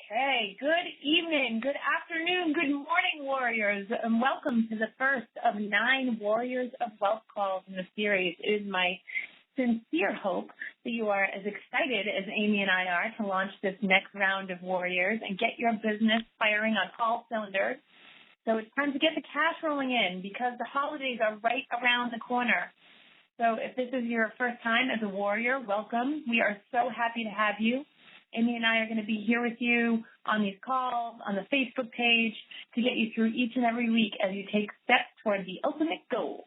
Okay, good evening, good afternoon, good morning, warriors, and welcome to the first of 9 Warriors of Wealth calls in the series. It is my sincere hope that you are as excited as Amy and I are to launch this next round of Warriors and get your business firing on all cylinders. So it's time to get the cash rolling in because the holidays are right around the corner. So if this is your first time as a warrior, welcome. We are so happy to have you. Amy and I are going to be here with you on these calls, on the Facebook page, to get you through each and every week as you take steps toward the ultimate goal.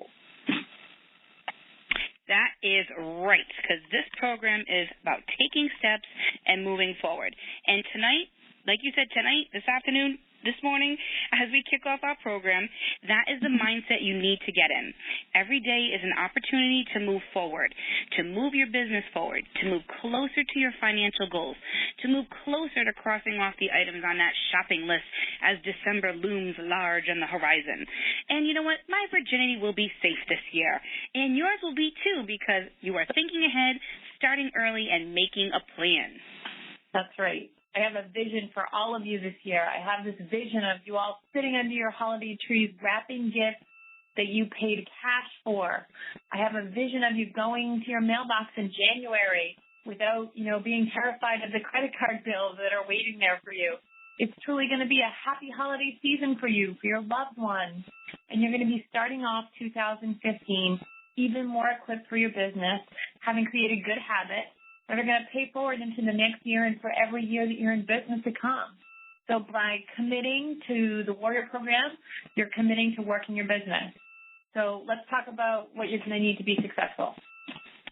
That is right, because this program is about taking steps and moving forward. And tonight, like you said, this afternoon, this morning, as we kick off our program, that is the mindset you need to get in. Every day is an opportunity to move forward, to move your business forward, to move closer to your financial goals, to move closer to crossing off the items on that shopping list as December looms large on the horizon. And you know what? My virginity will be safe this year, and yours will be too, because you are thinking ahead, starting early, and making a plan. That's right. I have a vision for all of you this year. I have this vision of you all sitting under your holiday trees wrapping gifts that you paid cash for. I have a vision of you going to your mailbox in January without, being terrified of the credit card bills that are waiting there for you. It's truly going to be a happy holiday season for you, for your loved ones. And you're going to be starting off 2015 even more equipped for your business, having created good habits that are going to pay forward into the next year and for every year that you're in business to come. So by committing to the Warrior Program, you're committing to working your business. So let's talk about what you're going to need to be successful.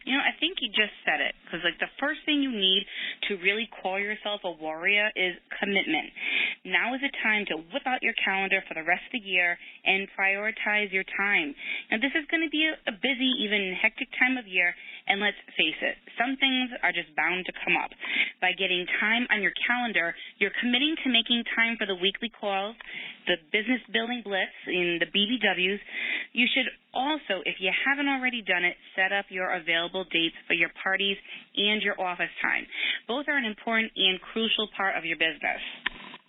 I think you just said it, because the first thing you need to really call yourself a warrior is commitment. Now is the time to whip out your calendar for the rest of the year and prioritize your time. Now, this is going to be a busy, even hectic time of year, and let's face it, some things are just bound to come up. By getting time on your calendar, you're committing to making time for the weekly calls, the business building blitz, and the BBWs. You should also, if you haven't already done it, set up your available dates for your parties and your office time. Both are an important and crucial part of your business.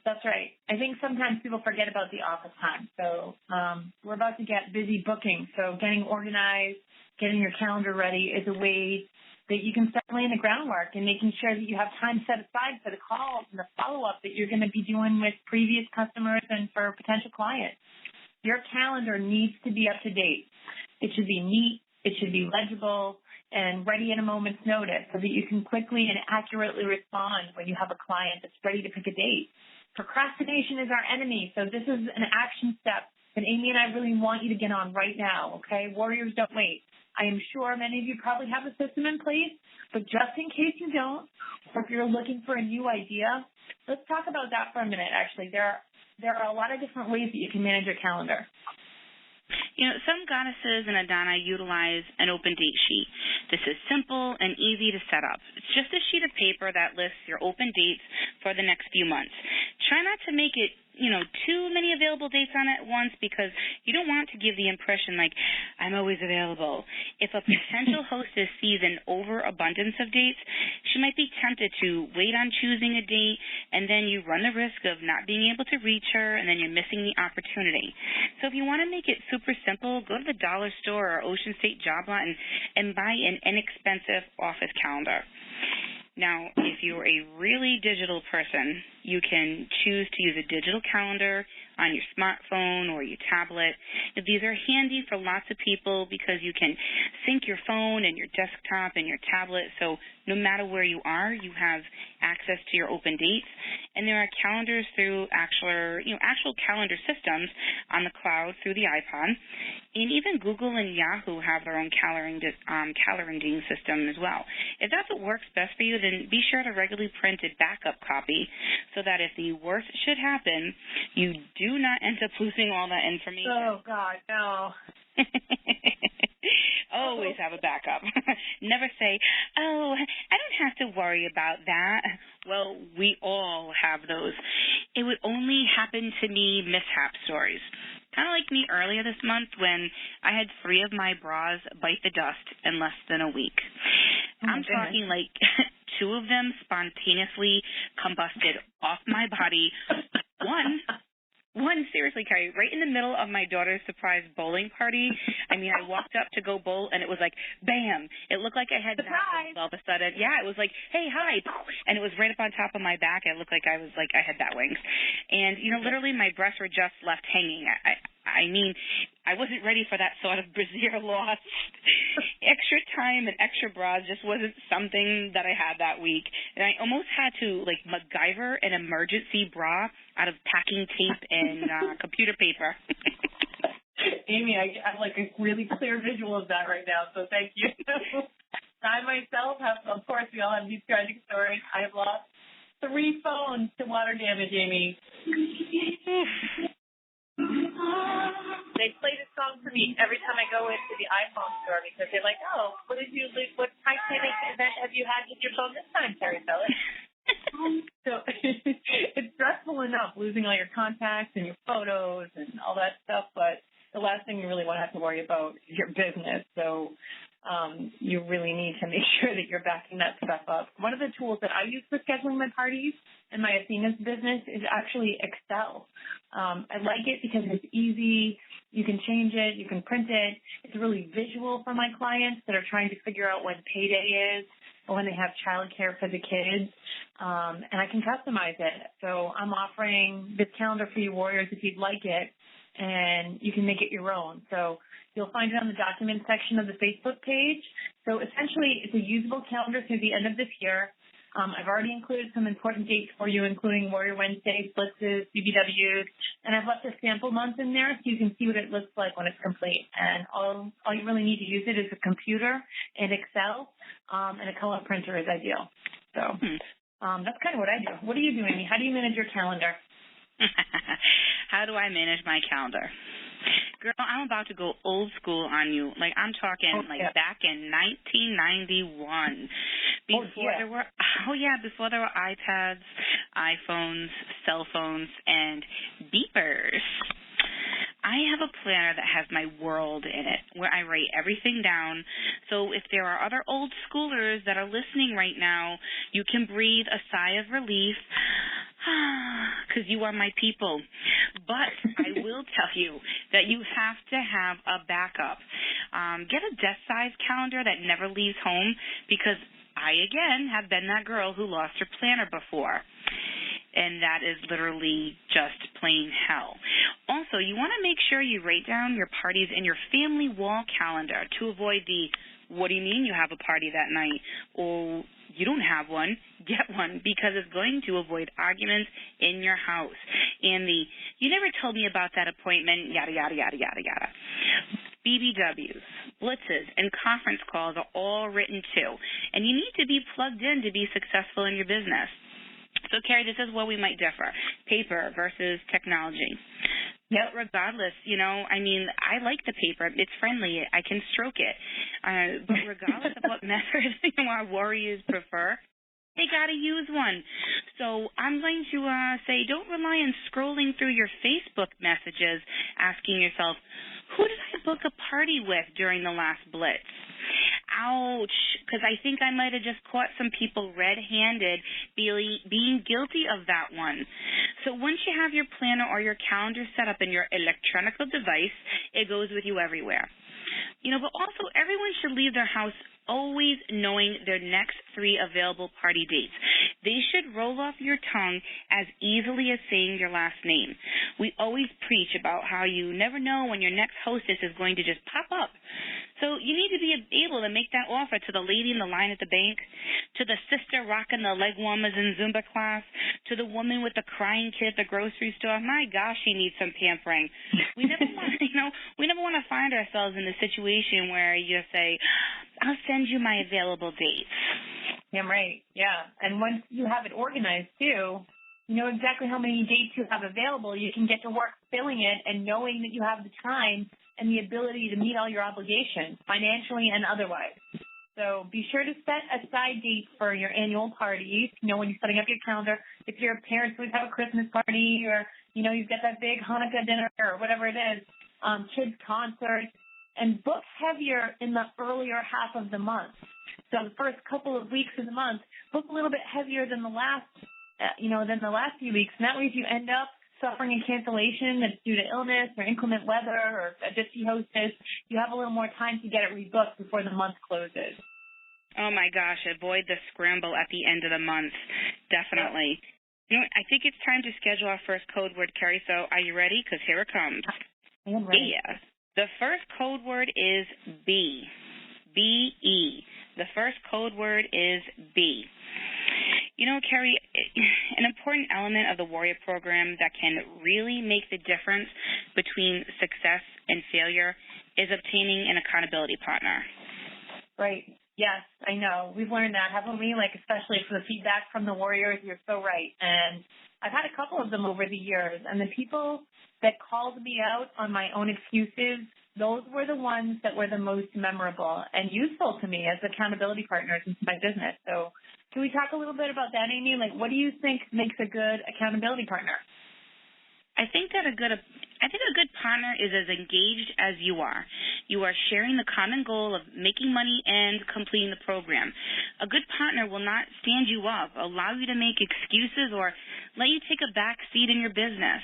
That's right. I think sometimes people forget about the office time. So we're about to get busy booking. So getting organized, getting your calendar ready is a way that you can start laying the groundwork and making sure that you have time set aside for the calls and the follow-up that you're going to be doing with previous customers and for potential clients. Your calendar needs to be up to date. It should be neat, it should be legible, and ready at a moment's notice so that you can quickly and accurately respond when you have a client that's ready to pick a date. Procrastination is our enemy, so this is an action step that Amy and I really want you to get on right now, okay? Warriors don't wait. I am sure many of you probably have a system in place, but just in case you don't, or if you're looking for a new idea, let's talk about that for a minute, actually. There are a lot of different ways that you can manage your calendar. Some Goddesses and Adoni utilize an open date sheet. This is simple and easy to set up. It's just a sheet of paper that lists your open dates for the next few months. Try not to make it, too many available dates on it at once, because you don't want to give the impression like, I'm always available. If a potential hostess sees an overabundance of dates, she might be tempted to wait on choosing a date, and then you run the risk of not being able to reach her, and then you're missing the opportunity. So if you want to make it super simple, go to the dollar store or Ocean State Job Lot and buy an inexpensive office calendar. Now, if you're a really digital person, you can choose to use a digital calendar on your smartphone or your tablet. These are handy for lots of people because you can sync your phone and your desktop and your tablet, so no matter where you are, you have access to your open dates. And there are calendars through actual calendar systems on the cloud through the iPod. And even Google and Yahoo have their own calendaring system as well. If that's what works best for you, then be sure to regularly print a backup copy so that if the worst should happen, you do not end up losing all that information. Oh, God, no. Always have a backup. Never say, oh, I don't have to worry about that. Well, we all have those. It would only happen to me mishap stories. Kind of like me earlier this month when I had 3 of my bras bite the dust in less than a week. I'm talking like 2 of them spontaneously combusted off my body. One, seriously, Kerri, right in the middle of my daughter's surprise bowling party. I mean, I walked up to go bowl, and it was like, bam. It looked like I had bat wings all of a sudden. Yeah, it was like, hey, hi. And it was right up on top of my back. It looked like I had bat wings. And, literally my breasts were just left hanging. I mean, I wasn't ready for that sort of brassiere loss. Extra time and extra bras just wasn't something that I had that week. And I almost had to, MacGyver an emergency bra out of packing tape and computer paper. Amy, I have a really clear visual of that right now, so thank you. I myself have, of course, we all have these tragic stories. I have lost 3 phones to water damage, Amy. They play this song for me every time I go into the iPhone store because they're like, oh, what Titanic event have you had with your phone this time, Terry Fellas? So it's stressful enough losing all your contacts and your photos and all that stuff, but the last thing you really want to have to worry about is your business. So you really need to make sure that you're backing that stuff up. One of the tools that I use for scheduling my parties and my Athena's business is actually Excel. I like it because it's easy. You can change it. You can print it. It's really visual for my clients that are trying to figure out when payday is or when they have childcare for the kids, and I can customize it. So I'm offering this calendar for you warriors if you'd like it, and you can make it your own. So you'll find it on the document section of the Facebook page. So essentially, it's a usable calendar through the end of this year. I've already included some important dates for you, including Warrior Wednesdays, Blitzes, W.O.Ws, and I've left a sample month in there so you can see what it looks like when it's complete. And all you really need to use it is a computer and Excel, and a color printer is ideal. So that's kind of what I do. What do you do, Amy? How do you manage your calendar? How do I manage my calendar? Girl, I'm about to go old school on you. I'm talking back in 1991. Before there were iPads, iPhones, cell phones, and beepers. I have a planner that has my world in it where I write everything down. So if there are other old schoolers that are listening right now, you can breathe a sigh of relief because you are my people. But I will tell you that you have to have a backup. Get a desk-sized calendar that never leaves home because I, again, have been that girl who lost her planner before. And that is literally just plain hell. Also, you want to make sure you write down your parties in your family wall calendar to avoid the, what do you mean you have a party that night? Or you don't have one, get one, because it's going to avoid arguments in your house. And the, you never told me about that appointment, yada, yada, yada, yada, yada. BBWs, blitzes, and conference calls are all written too. And you need to be plugged in to be successful in your business. So, Kerri, this is where we might differ, paper versus technology. Yep. But regardless, I like the paper. It's friendly. I can stroke it. But regardless of what method our warriors prefer, they got to use one. So I'm going to say don't rely on scrolling through your Facebook messages asking yourself, who did I book a party with during the last Blitz? Ouch, because I think I might have just caught some people red-handed being guilty of that one. So once you have your planner or your calendar set up in your electronic device, it goes with you everywhere. But also everyone should leave their house always knowing their next 3 available party dates. They should roll off your tongue as easily as saying your last name. We always preach about how you never know when your next hostess is going to just pop up. So you need to be able to make that offer to the lady in the line at the bank, to the sister rocking the leg warmers in Zumba class, to the woman with the crying kid at the grocery store. My gosh, she needs some pampering. We never want to find ourselves in the situation where you just say, I'll send you my available dates. Yeah, right. Yeah. And once you have it organized, too, you know exactly how many dates you have available. You can get to work filling it and knowing that you have the time and the ability to meet all your obligations, financially and otherwise. So be sure to set aside dates for your annual parties, when you're setting up your calendar. If your parents would have a Christmas party or, you've got that big Hanukkah dinner or whatever it is, kids' concerts, and book heavier in the earlier half of the month. So the first couple of weeks of the month, book a little bit heavier than the last than the last few weeks. And that way, if you end up suffering a cancellation that's due to illness or inclement weather or a dipsy hostess, you have a little more time to get it rebooked before the month closes. Oh, my gosh, avoid the scramble at the end of the month. Definitely. You know, I think it's time to schedule our first code word, Kerri, so are you ready? Because here it comes. I am ready. Yeah. The first code word is B. B-E. The first code word is B. You know, Kerri, an important element of the Warrior Program that can really make the difference between success and failure is obtaining an accountability partner. Right. Yes, I know. We've learned that, haven't we? Like, especially for the feedback from the Warriors, you're so right. And I've had a couple of them over the years, and the people that called me out on my own excuses, those were the ones that were the most memorable and useful to me as accountability partners in my business. So can we talk a little bit about that, Amy? Like, what do you think makes a good accountability partner? I think a good partner is as engaged as you are. You are sharing the common goal of making money and completing the program. A good partner will not stand you up, allow you to make excuses, or let you take a back seat in your business.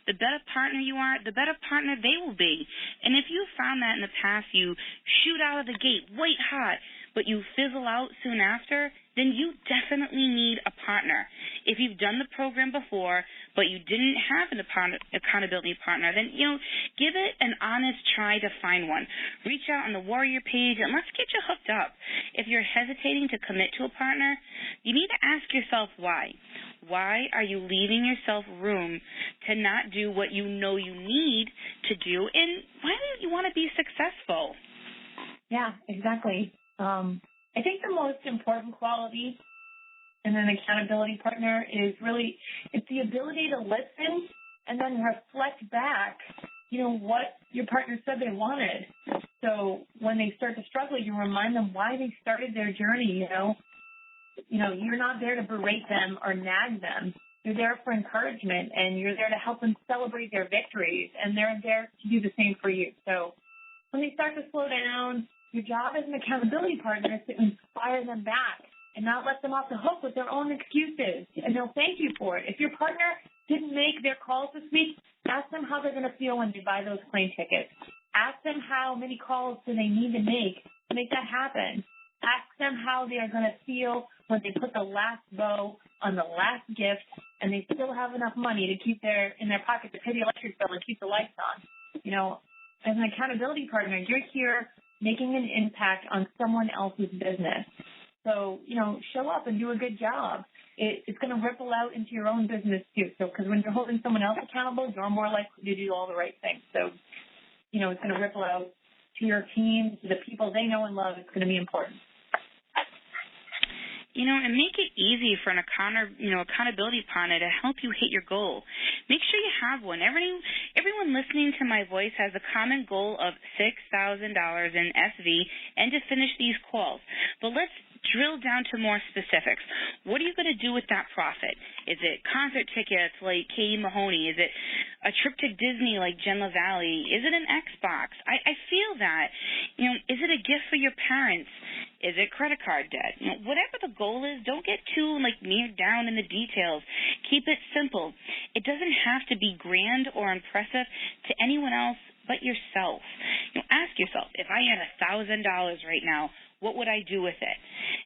The better partner you are, the better partner they will be. And if you found that in the past, you shoot out of the gate white hot, but you fizzle out soon after, then you definitely need a partner. If you've done the program before, but you didn't have an accountability partner, then, give it an honest try to find one. Reach out on the Warrior page and let's get you hooked up. If you're hesitating to commit to a partner, you need to ask yourself why. Why are you leaving yourself room to not do what you know you need to do, and why do you want to be successful? Yeah, exactly. I think the most important quality in an accountability partner is really, it's the ability to listen and then reflect back, what your partner said they wanted. So when they start to struggle, you remind them why they started their journey, you're not there to berate them or nag them. You're there for encouragement, and you're there to help them celebrate their victories, and they're there to do the same for you. So when they start to slow down, your job as an accountability partner is to inspire them back and not let them off the hook with their own excuses, and they'll thank you for it. If your partner didn't make their calls this week, ask them how they're going to feel when they buy those plane tickets. Ask them how many calls do they need to make that happen. Ask them how they are going to feel when they put the last bow on the last gift and they still have enough money to keep in their pocket to pay the electric bill and keep the lights on. As an accountability partner, you're here making an impact on someone else's business. So, show up and do a good job. It's going to ripple out into your own business, too. So, because when you're holding someone else accountable, you're more likely to do all the right things. So, it's going to ripple out to your team, to the people they know and love. It's going to be important. And make it easy for an accountability partner to help you hit your goal. Make sure you have one. Everyone listening to my voice has a common goal of $6,000 in SV and to finish these calls. But let's drill down to more specifics. What are you going to do with that profit? Is it concert tickets like Katie Mahoney? Is it a trip to Disney like Jen LaValle? Is it an Xbox? I feel that. Is it a gift for your parents? Is it credit card debt? Whatever the goal is, don't get too mired down in the details. Keep it simple. It doesn't have to be grand or impressive to anyone else but yourself. Ask yourself, if I had $1,000 right now, what would I do with it?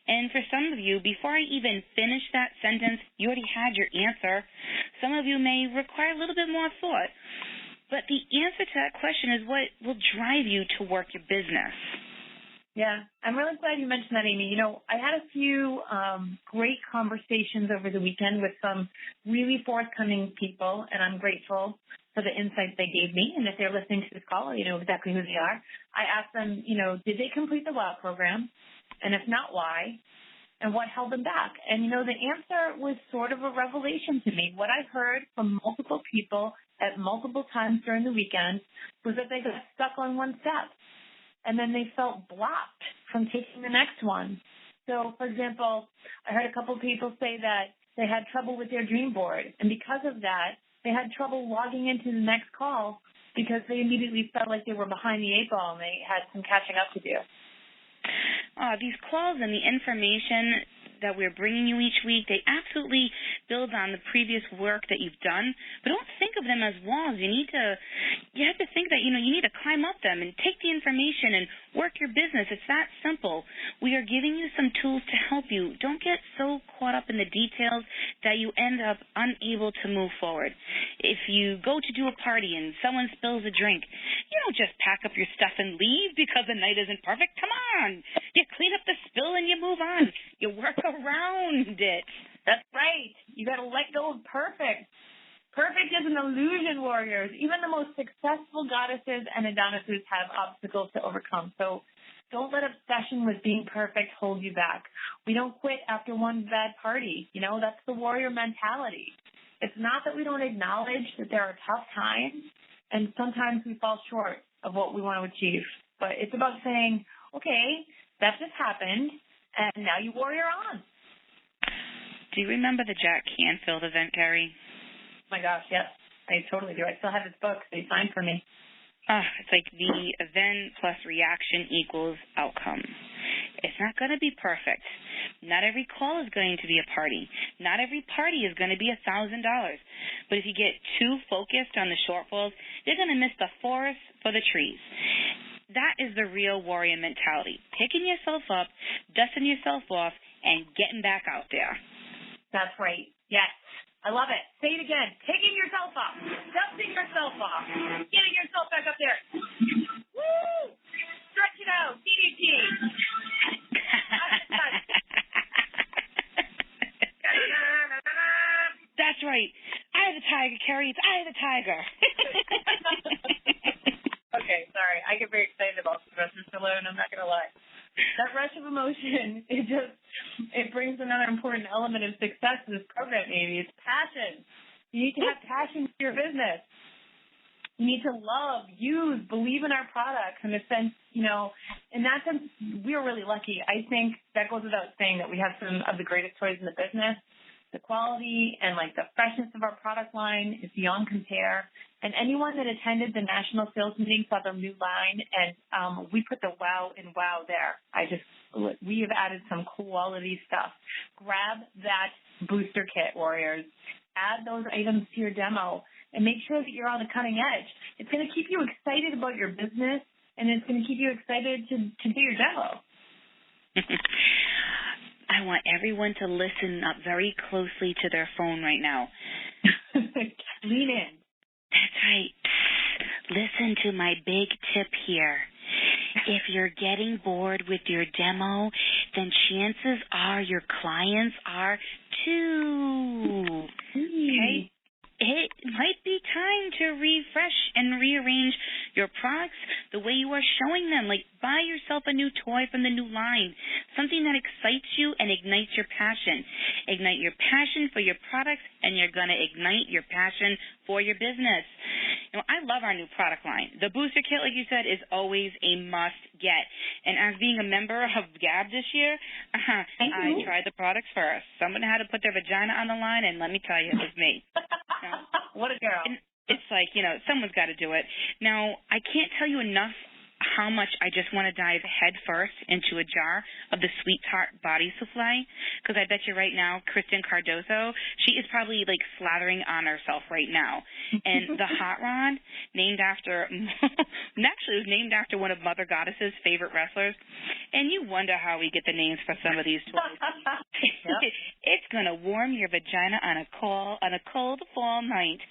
And for some of you, before I even finish that sentence, you already had your answer. Some of you may require a little bit more thought. But the answer to that question is what will drive you to work your business. Yeah, I'm really glad you mentioned that, Amy. I had a few great conversations over the weekend with some really forthcoming people, and I'm grateful for the insights they gave me. And if they're listening to this call, you know exactly who they are. I asked them, did they complete the W.O.W program? And if not, why? And what held them back? And, the answer was sort of a revelation to me. What I heard from multiple people at multiple times during the weekend was that they got stuck on one step. And then they felt blocked from taking the next one. So, for example, I heard a couple of people say that they had trouble with their dream board. And because of that, they had trouble logging into the next call because they immediately felt like they were behind the 8 ball and they had some catching up to do. These calls and the information, that we're bringing you each week, they absolutely build on the previous work that you've done, but don't think of them as walls. You have to think that, you need to climb up them and take the information and work your business. It's that simple. We are giving you some tools to help you. Don't get so caught up in the details that you end up unable to move forward. If you go to do a party and someone spills a drink, you don't just pack up your stuff and leave because the night isn't perfect. Come on. You clean up the spill and you move on. You work around it. That's right. You got to let go of perfect. Perfect is an illusion, warriors. Even the most successful goddesses and Adonises have obstacles to overcome. So don't let obsession with being perfect hold you back. We don't quit after one bad party. That's the warrior mentality. It's not that we don't acknowledge that there are tough times, and sometimes we fall short of what we want to achieve. But it's about saying, okay, that just happened, and now you warrior on. Do you remember the Jack Canfield event, Kerri? Oh my gosh, yes, I totally do. I still have his book that he signed for me. It's like the event plus reaction equals outcome. It's not going to be perfect. Not every call is going to be a party. Not every party is going to be $1,000. But if you get too focused on the shortfalls, you're going to miss the forest for the trees. That is the real warrior mentality. Picking yourself up, dusting yourself off, and getting back out there. That's right. Yes. I love it. Say it again. Picking yourself up, dusting yourself off, getting yourself back up there. Woo! Stretch it out. DDT. That's right. Eye of the tiger, Kerri. It's Eye of the tiger. Okay, sorry. I get very excited about Sylvester Stallone. I'm not going to lie. That rush of emotion, it brings another important element of success to this program, maybe. It's passion. You need to have passion for your business. You need to love, use, believe in our products. In a sense, in that sense, we're really lucky. I think that goes without saying that we have some of the greatest toys in the business. The quality and the freshness of our product line is beyond compare. And anyone that attended the national sales meeting saw the new line, and we put the wow in wow there. We have added some quality stuff. Grab that booster kit, warriors. Add those items to your demo, and make sure that you're on the cutting edge. It's going to keep you excited about your business, and it's going to keep you excited to do your demo. I want everyone to listen up very closely to their phone right now. Lean in. That's right. Listen to my big tip here. If you're getting bored with your demo, then chances are your clients are too. Okay? It might be time to refresh and rearrange your products the way you are showing them. Buy yourself a new toy from the new line, something that excites you and ignites your passion. Ignite your passion for your products, and you're going to ignite your passion for your business. I love our new product line. The booster kit, like you said, is always a must-get. And as being a member of GAB this year, I tried the products first. Someone had to put their vagina on the line, and let me tell you, it was me. What a girl. And it's someone's got to do it. Now, I can't tell you enough how much I just want to dive head first into a jar of the Sweetheart body souffle, because I bet you right now, Kristen Cardozo, she is probably slathering on herself right now. And the hot rod, named after, actually it was named after one of Mother Goddess's favorite wrestlers. And you wonder how we get the names for some of these toys. Yep. It's going to warm your vagina on a cold fall night.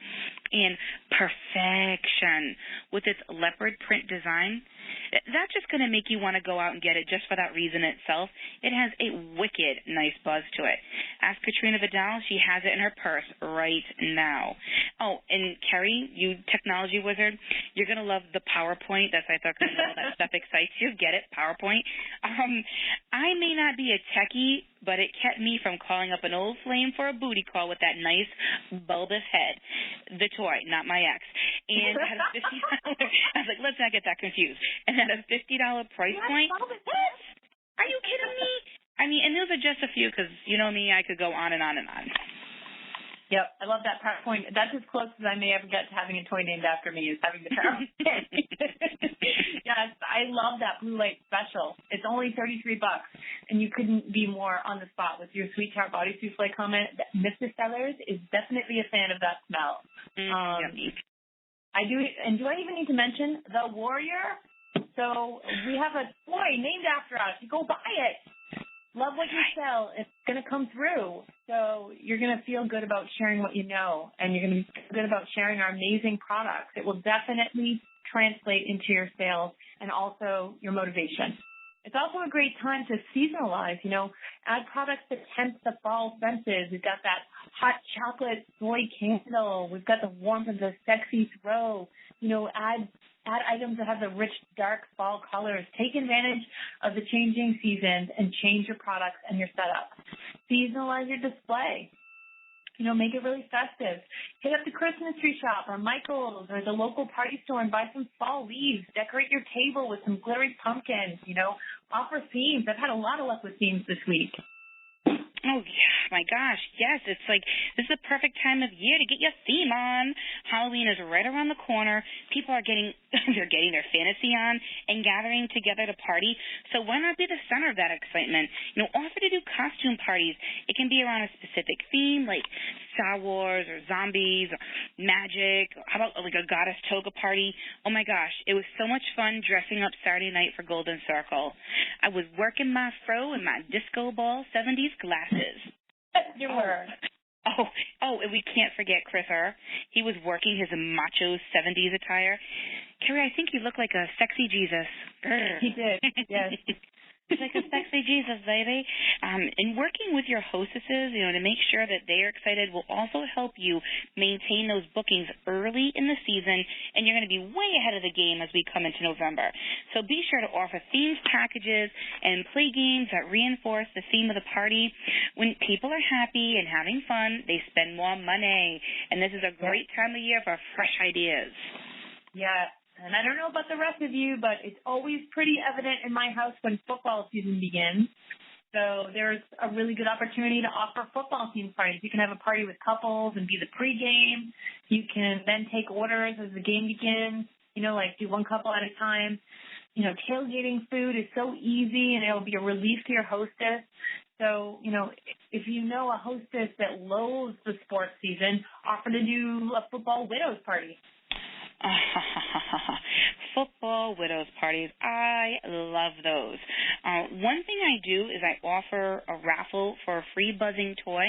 And perfection with its leopard print design. That's just going to make you want to go out and get it just for that reason itself. It has a wicked nice buzz to it. Ask Katrina Vidal. She has it in her purse right now. Oh, and Kerri, you technology wizard, you're going to love the PowerPoint. That's I thought all that stuff excites you. Get it? PowerPoint. I may not be a techie, but it kept me from calling up an old flame for a booty call with that nice bulbous head. The toy, not my ex. And at a $50, I was like, let's not get that confused. And at a $50 price point, what? Are you kidding me? And those are just a few because, you know me, I could go on and on and on. Yep, I love that PowerPoint. That's as close as I may ever get to having a toy named after me is having the PowerPoint. Yes, I love that blue light special. It's only $33, and you couldn't be more on the spot with your Sweet Tart Body Souffle comment. Mr. Sellers is definitely a fan of that smell. I do, and do I even need to mention the Warrior? So we have a toy named after us. You go buy it. Love what you sell. It's going to come through. So you're going to feel good about sharing what you know, and you're going to feel good about sharing our amazing products. It will definitely translate into your sales and also your motivation. It's also a great time to seasonalize, add products that tempt the fall senses. We've got that hot chocolate soy candle. We've got the warmth of the sexy throw. Add items that have the rich, dark fall colors. Take advantage of the changing seasons and change your products and your setup. Seasonalize your display. Make it really festive. Hit up the Christmas tree shop or Michael's or the local party store and buy some fall leaves. Decorate your table with some glittery pumpkins, Offer themes. I've had a lot of luck with themes this week. Oh, yeah, my gosh, yes. It's like this is the perfect time of year to get your theme on. Halloween is right around the corner. People are they're getting their fantasy on and gathering together to party. So why not be the center of that excitement? Offer to do costume parties. It can be around a specific theme like Star Wars or zombies or magic. How about like a goddess toga party? Oh, my gosh, it was so much fun dressing up Saturday night for Golden Circle. I was working my fro in my disco ball 70s glasses. You were. Oh, and we can't forget Chris R. He was working his macho 70s attire. Kerri, I think he looked like a sexy Jesus. He did, yes. He's like a sexy Jesus, baby. And working with your hostesses, to make sure that they're excited will also help you maintain those bookings early in the season, and you're going to be way ahead of the game as we come into November. So be sure to offer themed packages and play games that reinforce the theme of the party. When people are happy and having fun, they spend more money, and this is a great time of year for fresh ideas. Yeah. And I don't know about the rest of you, but it's always pretty evident in my house when football season begins. So there's a really good opportunity to offer football team parties. You can have a party with couples and be the pregame. You can then take orders as the game begins, like do one couple at a time. Tailgating food is so easy, and it'll be a relief to your hostess. So, if you know a hostess that loathes the sports season, offer to do a football widows party. Football widows parties. I love those. One thing I do is I offer a raffle for a free buzzing toy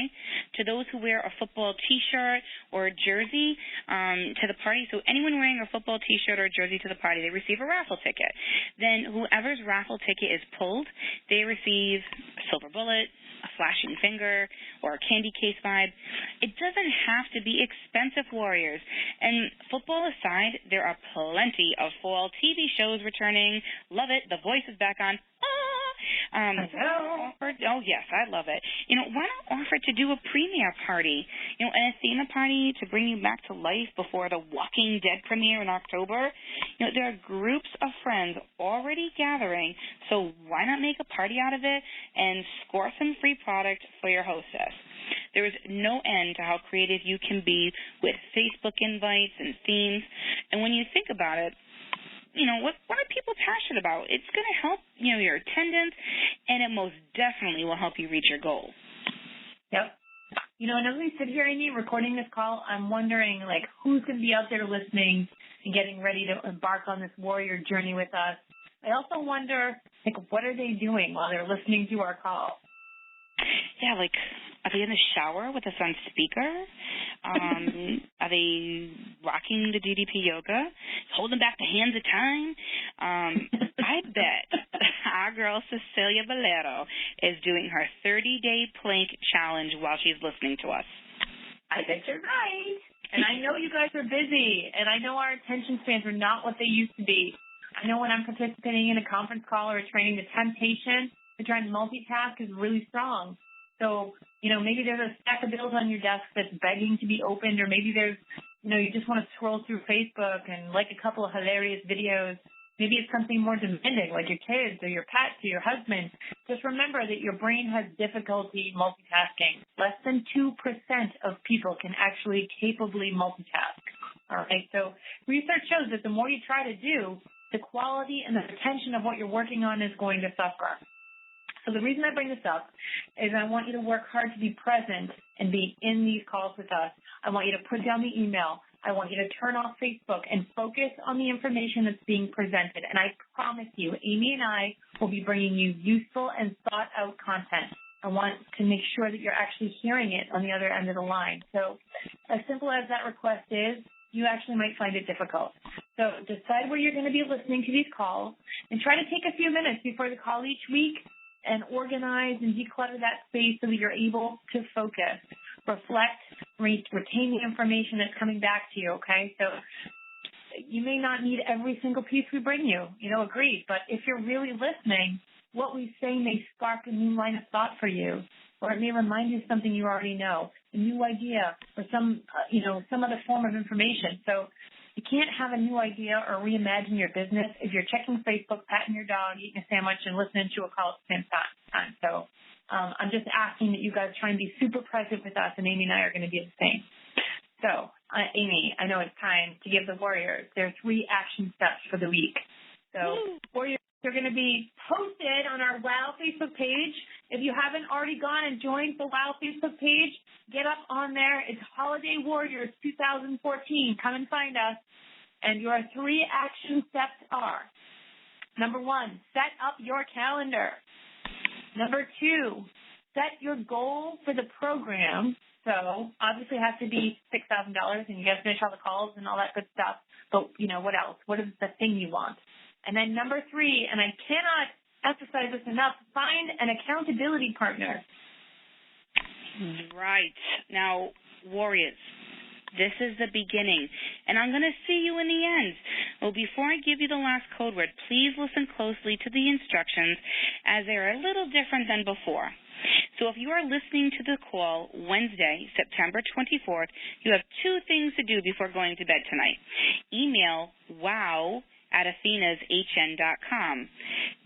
to those who wear a football T-shirt or jersey to the party. So anyone wearing a football T-shirt or jersey to the party, they receive a raffle ticket. Then whoever's raffle ticket is pulled, they receive a silver bullet, a flashing finger, or a candy case vibe. It doesn't have to be expensive, warriors. And football aside, there are plenty of fall TV shows returning. Love it. The Voice is back on. Oh, yes, I love it. Why not offer to do a premiere party? An Athena party to bring you back to life before the Walking Dead premiere in October. There are groups of friends already gathering, so why not make a party out of it and score some free product for your hostess? There is no end to how creative you can be with Facebook invites and themes. And when you think about it, what are people passionate about? It's going to help, your attendance, and it most definitely will help you reach your goal. Yep. And as we sit here, Amy, recording this call, I'm wondering, who's going to be out there listening and getting ready to embark on this warrior journey with us. I also wonder, what are they doing while they're listening to our call? Yeah, are they in the shower with us on speaker? Are they rocking the DDP yoga, holding back the hands of time? I bet our girl Cecilia Valero is doing her 30-day plank challenge while she's listening to us. I bet you're right. And I know you guys are busy, and I know our attention spans are not what they used to be. I know when I'm participating in a conference call or a training, the temptation to try and multitask is really strong. So, maybe there's a stack of bills on your desk that's begging to be opened, or maybe there's, you just want to scroll through Facebook and like a couple of hilarious videos. Maybe it's something more demanding, like your kids or your pets or your husband. Just remember that your brain has difficulty multitasking. Less than 2% of people can actually capably multitask. All right, so research shows that the more you try to do, the quality and the potential of what you're working on is going to suffer. So the reason I bring this up is I want you to work hard to be present and be in these calls with us. I want you to put down the email. I want you to turn off Facebook and focus on the information that's being presented. And I promise you, Amy and I will be bringing you useful and thought-out content. I want to make sure that you're actually hearing it on the other end of the line. So as simple as that request is, you actually might find it difficult. So decide where you're going to be listening to these calls and try to take a few minutes before the call each week and organize and declutter that space so that you're able to focus, reflect, retain the information that's coming back to you, okay? So you may not need every single piece we bring you, agreed. But if you're really listening, what we say may spark a new line of thought for you, or it may remind you of something you already know, a new idea, or some other form of information. So you can't have a new idea or reimagine your business if you're checking Facebook, patting your dog, eating a sandwich, and listening to a call at the same time. So I'm just asking that you guys try and be super present with us, and Amy and I are going to be the same. So, Amy, I know it's time to give the warriors their 3 action steps for the week. So, warriors are going to be posted on our WOW Facebook page. If you haven't already gone and joined the WOW Facebook page, get up on there. It's Holiday Warriors 2014. Come and find us. And your 3 action steps are, number 1, set up your calendar. Number 2, set your goal for the program. So obviously it has to be $6,000 and you got to finish all the calls and all that good stuff. But, what else? What is the thing you want? And then number 3, and I cannot emphasize this enough, find an accountability partner. Right. Now, warriors, this is the beginning, and I'm going to see you in the end. Well, before I give you the last code word, please listen closely to the instructions as they are a little different than before. So if you are listening to the call Wednesday, September 24th, you have 2 things to do before going to bed tonight. Email wow@athenashn.com,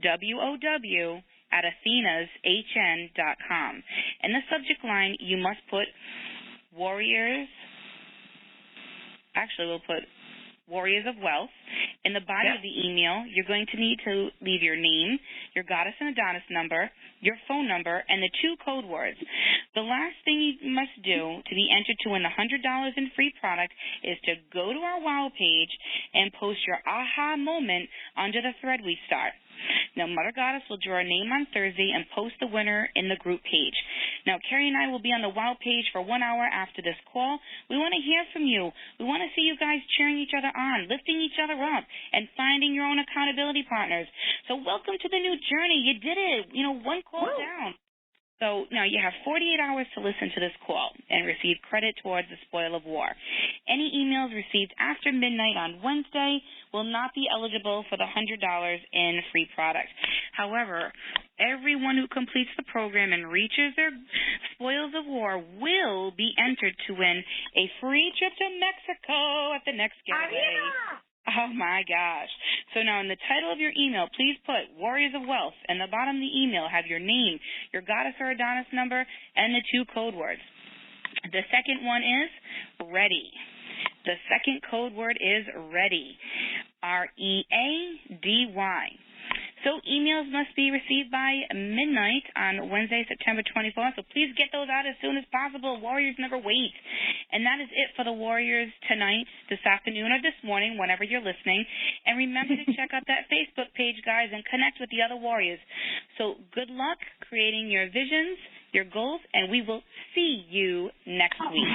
W.O.W. @athenashn.com. In the subject line, you must put warriors. Actually, we'll put Warriors of Wealth. In the body of the email, you're going to need to leave your name, your Goddess and Adonis number, your phone number, and the 2 code words. The last thing you must do to be entered to win the $100 in free product is to go to our WOW page and post your aha moment under the thread we start. Now, Mother Goddess will draw a name on Thursday and post the winner in the group page. Now, Kerri and I will be on the WOW page for 1 hour after this call. We want to hear from you. We want to see you guys cheering each other on, lifting each other up, and finding your own accountability partners. So welcome to the new journey. You did it, 1 call down. So now you have 48 hours to listen to this call and receive credit towards the spoil of war. Any emails received after midnight on Wednesday will not be eligible for the $100 in free product. However, everyone who completes the program and reaches their spoils of war will be entered to win a free trip to Mexico at the next getaway. Oh, my gosh. So now in the title of your email, please put Warriors of Wealth. And the bottom of the email, have your name, your Goddess or Adonis number, and the 2 code words. The second one is ready. The second code word is ready, READY. So emails must be received by midnight on Wednesday, September 24th. So please get those out as soon as possible. Warriors never wait. And that is it for the Warriors tonight, this afternoon, or this morning, whenever you're listening. And remember to check out that Facebook page, guys, and connect with the other Warriors. So good luck creating your visions, your goals, and we will see you next week.